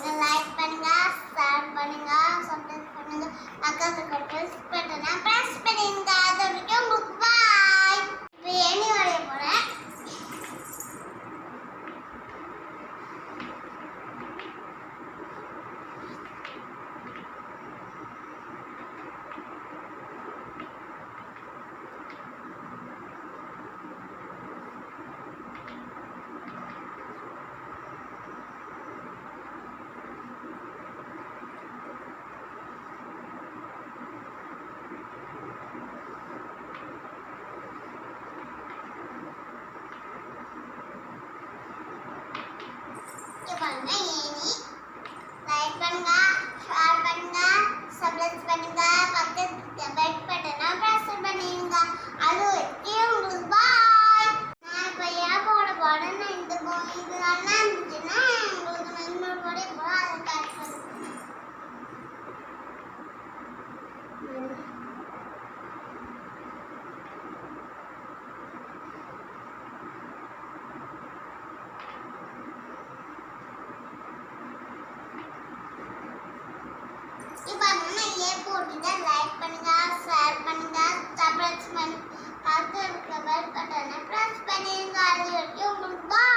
பண்ணுங்க, லைக் பண்ணுங்க, ஷேர் பண்ணுங்க, சப்ஸ்கிரைப் பண்ணுங்க, பக்கத்துல பிரஸ் பட்டனை பிரஸ் பண்ணுங்க. அது வரைக்கும் உங்களுக்கு பாய். இப்போ ஏணி வரைய போறேன். பாருங்க ஏணி லைக் பண்ணுங்க, ஷேர் பண்ணுங்க, சப்ஸ்கிரைப் பண்ணுங்க, பக்கத்துல பெல் பட்டனை பிரஸ் பண்ணுங்க. அது வரைக்கும் உங்களுக்கு பாய். நான் இப்போ ஏன் போட போறேன்னா இது நல்லா இருந்துச்சுன்னா உங்களுக்கு இன்னொரு போட போறோம், அதை கட் பண்ணுங்க. இப்போ ஏ போட்டுட்டு லைக் பண்ணுங்க, ஷேர் பண்ணுங்க, சப்ஸ்கிரைப் பண்ணுங்க, பக்கத்துல பெல் பட்டனை பிரஸ் பண்ணுங்க. அது வரைக்கும் உங்களுக்கு பாய்.